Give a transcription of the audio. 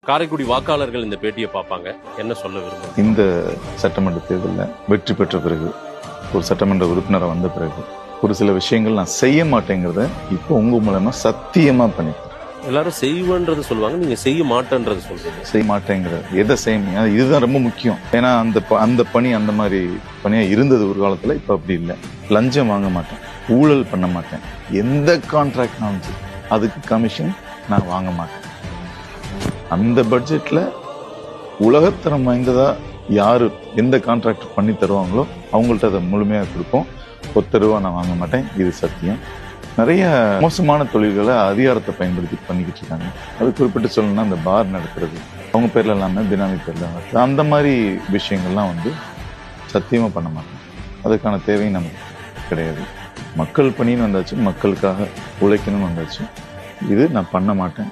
காரைக்குடி வாக்காளர்கள் இந்த பேட்டியை பார்ப்பாங்க, என்ன சொல்ல விரும்புறாங்க? இந்த சட்டமன்ற தேர்தலில் வெற்றி பெற்ற பிறகு, ஒரு சட்டமன்ற உறுப்பினரை வந்த பிறகு, ஒரு சில விஷயங்கள் நான் செய்ய மாட்டேங்கிறத இப்போ உங்க மூலமா சத்தியமா பண்ணிட்டேன். எல்லாரும் செய்வேன்றது சொல்லுவாங்க, நீங்க செய்ய மாட்டேன்றது சொல்றீங்க. செய்ய மாட்டேங்கிற எதை செய்ய, இதுதான் ரொம்ப முக்கியம். ஏன்னா அந்த பணி அந்த மாதிரி பணியா இருந்தது ஒரு காலத்துல, இப்ப அப்படி இல்லை. லஞ்சம் வாங்க மாட்டேன், ஊழல் பண்ண மாட்டேன், எந்த கான்ட்ராக்ட்னாலும் சரி அதுக்கு கமிஷன் நான் வாங்க மாட்டேன். அந்த பட்ஜெட்ல உலகத்தரம் வாய்ந்ததா யாரு எந்த கான்ட்ராக்ட் பண்ணி தருவாங்களோ அவங்கள்ட்ட அதை முழுமையா கொடுப்போம். ஒத்தருவா நான் வாங்க மாட்டேன், இது சத்தியம். நிறைய மோசமான தொழில்களை அதிகாரத்தை பயன்படுத்தி பண்ணிக்கிட்டு இருக்காங்க. அது குறிப்பிட்டு சொல்லணும்னா இந்த பார் நடத்துறது, அவங்க பேர்ல இல்லாம பினாமி பேர்ல நடத்துறது, அந்த மாதிரி விஷயங்கள்லாம் சத்தியமா பண்ண மாட்டேன். அதுக்கான தேவையும் நமக்கு கிடையாது. மக்கள் பணின்னு வந்தாச்சு, மக்களுக்காக உழைக்கணும்னு வந்தாச்சு, இது நான் பண்ண மாட்டேன்.